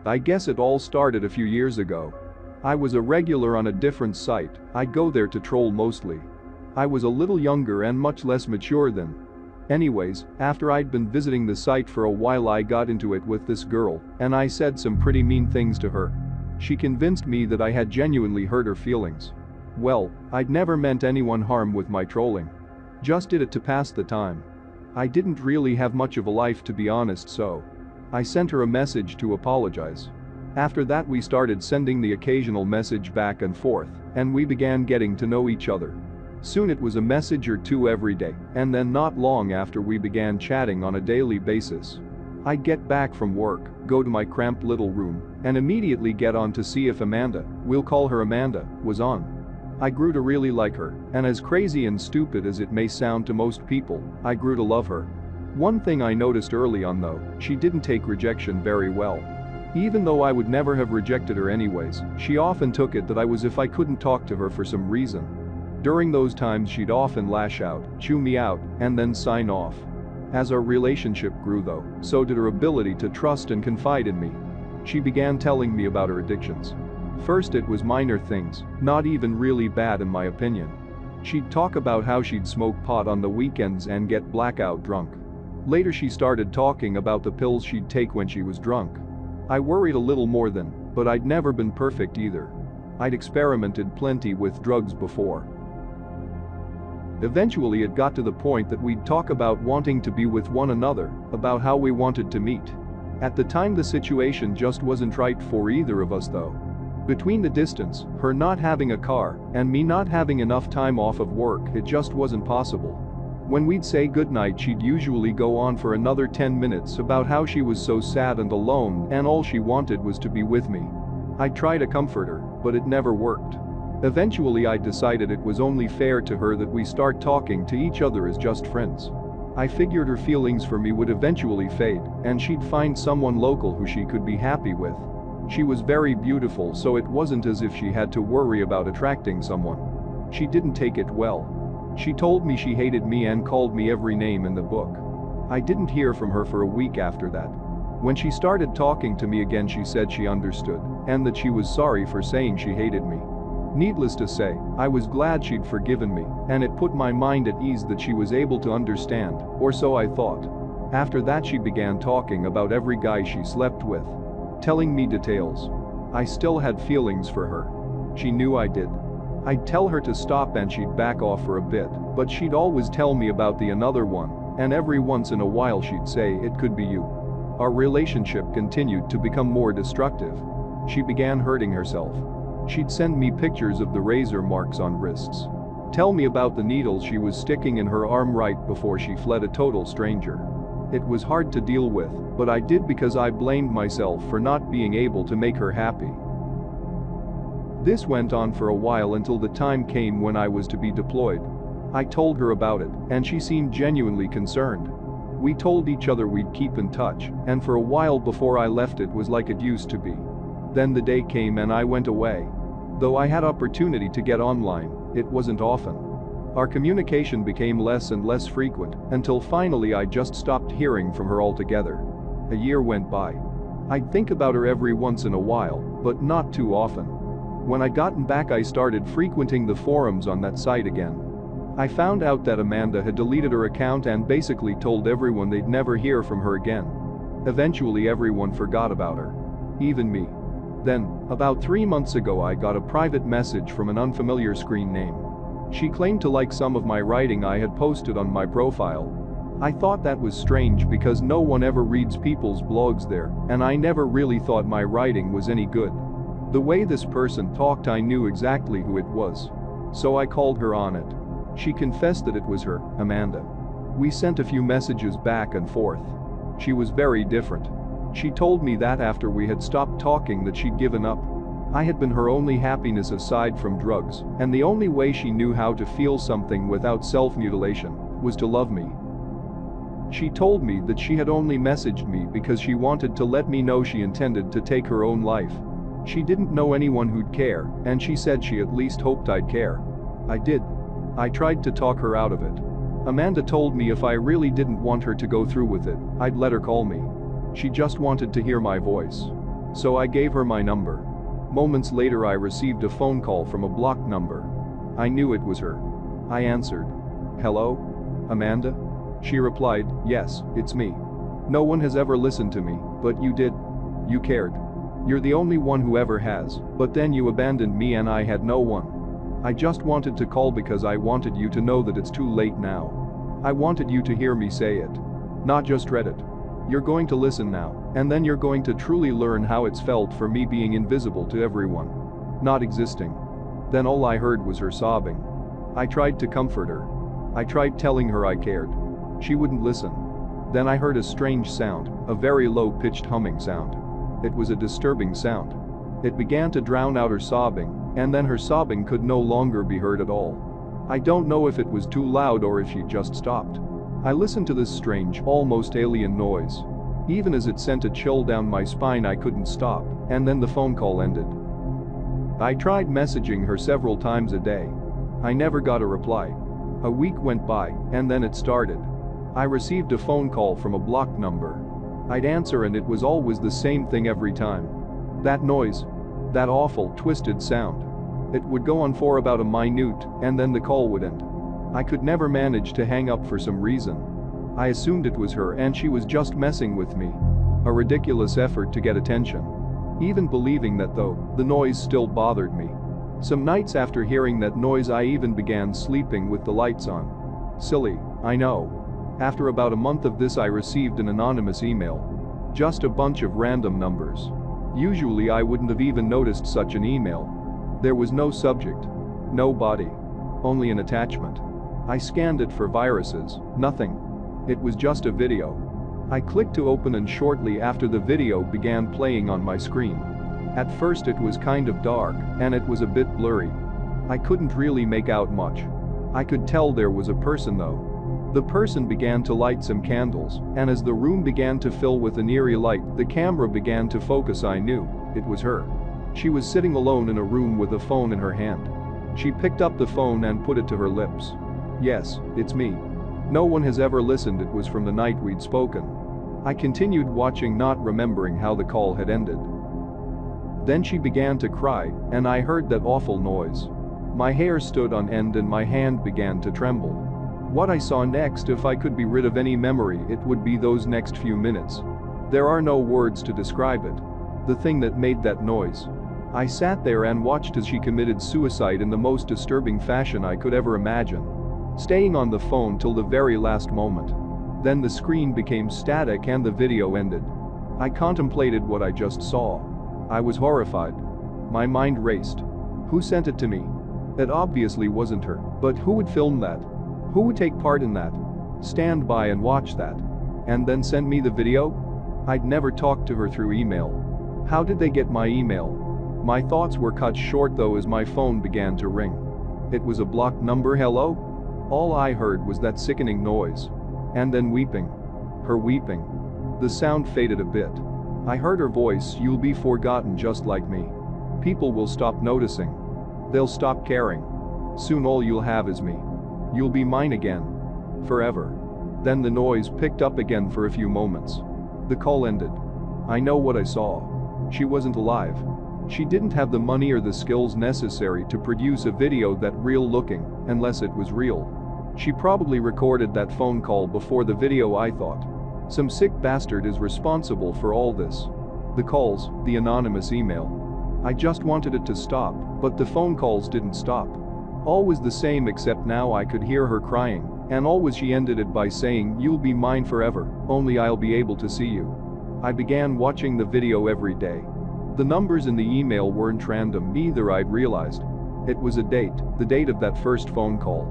I guess it all started a few years ago. I was a regular on a different site. I'd go there to troll mostly. I was a little younger and much less mature then. Anyways, after I'd been visiting the site for a while I got into it with this girl, and I said some pretty mean things to her. She convinced me that I had genuinely hurt her feelings. Well, I'd never meant anyone harm with my trolling. Just did it to pass the time. I didn't really have much of a life to be honest, so I sent her a message to apologize. After that we started sending the occasional message back and forth, and we began getting to know each other. Soon it was a message or two every day, and then not long after we began chatting on a daily basis. I'd get back from work, go to my cramped little room, and immediately get on to see if Amanda, we'll call her Amanda, was on. I grew to really like her, and as crazy and stupid as it may sound to most people, I grew to love her. One thing I noticed early on though, she didn't take rejection very well. Even though I would never have rejected her anyways, she often took it that I was if I couldn't talk to her for some reason. During those times she'd often lash out, chew me out, and then sign off. As our relationship grew though, so did her ability to trust and confide in me. She began telling me about her addictions. First it was minor things, not even really bad in my opinion. She'd talk about how she'd smoke pot on the weekends and get blackout drunk. Later she started talking about the pills she'd take when she was drunk. I worried a little more then, but I'd never been perfect either. I'd experimented plenty with drugs before. Eventually it got to the point that we'd talk about wanting to be with one another, about how we wanted to meet. At the time the situation just wasn't right for either of us though. Between the distance, her not having a car, and me not having enough time off of work, it just wasn't possible. When we'd say goodnight she'd usually go on for another 10 minutes about how she was so sad and alone and all she wanted was to be with me. I'd try to comfort her, but it never worked. Eventually I decided it was only fair to her that we start talking to each other as just friends. I figured her feelings for me would eventually fade, and she'd find someone local who she could be happy with. She was very beautiful, so it wasn't as if she had to worry about attracting someone. She didn't take it well. She told me she hated me and called me every name in the book. I didn't hear from her for a week after that. When she started talking to me again she said she understood, and that she was sorry for saying she hated me. Needless to say, I was glad she'd forgiven me, and it put my mind at ease that she was able to understand, or so I thought. After that she began talking about every guy she slept with. Telling me details. I still had feelings for her. She knew I did. I'd tell her to stop and she'd back off for a bit, but she'd always tell me about the another one, and every once in a while she'd say it could be you. Our relationship continued to become more destructive. She began hurting herself. She'd send me pictures of the razor marks on wrists. Tell me about the needles she was sticking in her arm right before she fled a total stranger. It was hard to deal with, but I did because I blamed myself for not being able to make her happy. This went on for a while until the time came when I was to be deployed. I told her about it, and she seemed genuinely concerned. We told each other we'd keep in touch, and for a while before I left it was like it used to be. Then the day came and I went away. Though I had opportunity to get online, it wasn't often. Our communication became less and less frequent until finally I just stopped hearing from her altogether. A year went by. I'd think about her every once in a while, but not too often. When I'd gotten back I started frequenting the forums on that site again. I found out that Amanda had deleted her account and basically told everyone they'd never hear from her again. Eventually everyone forgot about her. Even me. Then, about 3 months ago I got a private message from an unfamiliar screen name. She claimed to like some of my writing I had posted on my profile. I thought that was strange because no one ever reads people's blogs there, and I never really thought my writing was any good. The way this person talked I knew exactly who it was. So I called her on it. She confessed that it was her, Amanda. We sent a few messages back and forth. She was very different. She told me that after we had stopped talking that she'd given up. I had been her only happiness aside from drugs, and the only way she knew how to feel something without self-mutilation was to love me. She told me that she had only messaged me because she wanted to let me know she intended to take her own life. She didn't know anyone who'd care, and she said she at least hoped I'd care. I did. I tried to talk her out of it. Amanda told me if I really didn't want her to go through with it, I'd let her call me. She just wanted to hear my voice. So I gave her my number. Moments later I received a phone call from a blocked number. I knew it was her. I answered. "Hello? Amanda?" She replied, "Yes, it's me. No one has ever listened to me, but you did. You cared. You're the only one who ever has, but then you abandoned me and I had no one. I just wanted to call because I wanted you to know that it's too late now. I wanted you to hear me say it. Not just read it. You're going to listen now, and then you're going to truly learn how it's felt for me being invisible to everyone. Not existing." Then all I heard was her sobbing. I tried to comfort her. I tried telling her I cared. She wouldn't listen. Then I heard a strange sound, a very low-pitched humming sound. It was a disturbing sound. It began to drown out her sobbing, and then her sobbing could no longer be heard at all. I don't know if it was too loud or if she just stopped. I listened to this strange, almost alien noise. Even as it sent a chill down my spine I couldn't stop, and then the phone call ended. I tried messaging her several times a day. I never got a reply. A week went by, and then it started. I received a phone call from a blocked number. I'd answer and it was always the same thing every time. That noise. That awful, twisted sound. It would go on for about a minute, and then the call would end. I could never manage to hang up for some reason. I assumed it was her and she was just messing with me. A ridiculous effort to get attention. Even believing that though, the noise still bothered me. Some nights after hearing that noise I even began sleeping with the lights on. Silly, I know. After about a month of this I received an anonymous email. Just a bunch of random numbers. Usually I wouldn't have even noticed such an email. There was no subject. No body. Only an attachment. I scanned it for viruses, nothing. It was just a video. I clicked to open and shortly after the video began playing on my screen. At first it was kind of dark, and it was a bit blurry. I couldn't really make out much. I could tell there was a person though. The person began to light some candles, and as the room began to fill with an eerie light, the camera began to focus. I knew it was her. She was sitting alone in a room with a phone in her hand. She picked up the phone and put it to her lips. "Yes, it's me. No one has ever listened. It was from the night we'd spoken." I continued watching, not remembering how the call had ended. Then she began to cry, and I heard that awful noise. My hair stood on end and my hand began to tremble. What I saw next, if I could be rid of any memory, it would be those next few minutes. There are no words to describe it. The thing that made that noise. I sat there and watched as she committed suicide in the most disturbing fashion I could ever imagine. Staying on the phone till the very last moment. Then the screen became static and the video ended. I contemplated what I just saw. I was horrified. My mind raced. Who sent it to me? It obviously wasn't her, but who would film that? Who would take part in that? Stand by and watch that? And then send me the video? I'd never talked to her through email. How did they get my email? My thoughts were cut short though as my phone began to ring. It was a blocked number. Hello? All I heard was that sickening noise. And then weeping. Her weeping. The sound faded a bit. I heard her voice, "You'll be forgotten just like me. People will stop noticing. They'll stop caring. Soon all you'll have is me. You'll be mine again. Forever." Then the noise picked up again for a few moments. The call ended. I know what I saw. She wasn't alive. She didn't have the money or the skills necessary to produce a video that real looking, unless it was real. She probably recorded that phone call before the video, I thought. Some sick bastard is responsible for all this. The calls, the anonymous email. I just wanted it to stop, but the phone calls didn't stop. Always the same, except now I could hear her crying, and always she ended it by saying, "You'll be mine forever, only I'll be able to see you." I began watching the video every day. The numbers in the email weren't random either, I'd realized. It was a date, the date of that first phone call.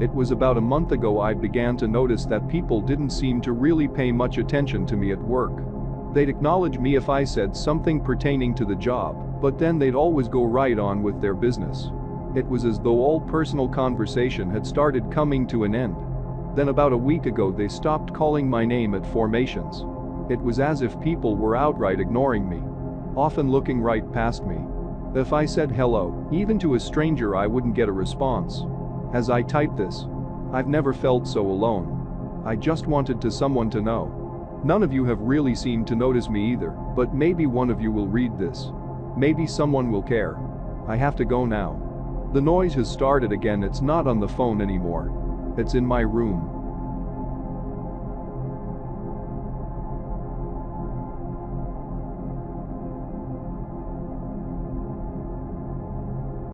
It was about a month ago I began to notice that people didn't seem to really pay much attention to me at work. They'd acknowledge me if I said something pertaining to the job, but then they'd always go right on with their business. It was as though all personal conversation had started coming to an end. Then about a week ago they stopped calling my name at formations. It was as if people were outright ignoring me, often looking right past me. If I said hello, even to a stranger, I wouldn't get a response. As I typed this, I've never felt so alone. I just wanted someone to know. None of you have really seemed to notice me either, but maybe one of you will read this. Maybe someone will care. I have to go now. The noise has started again. It's not on the phone anymore. It's in my room.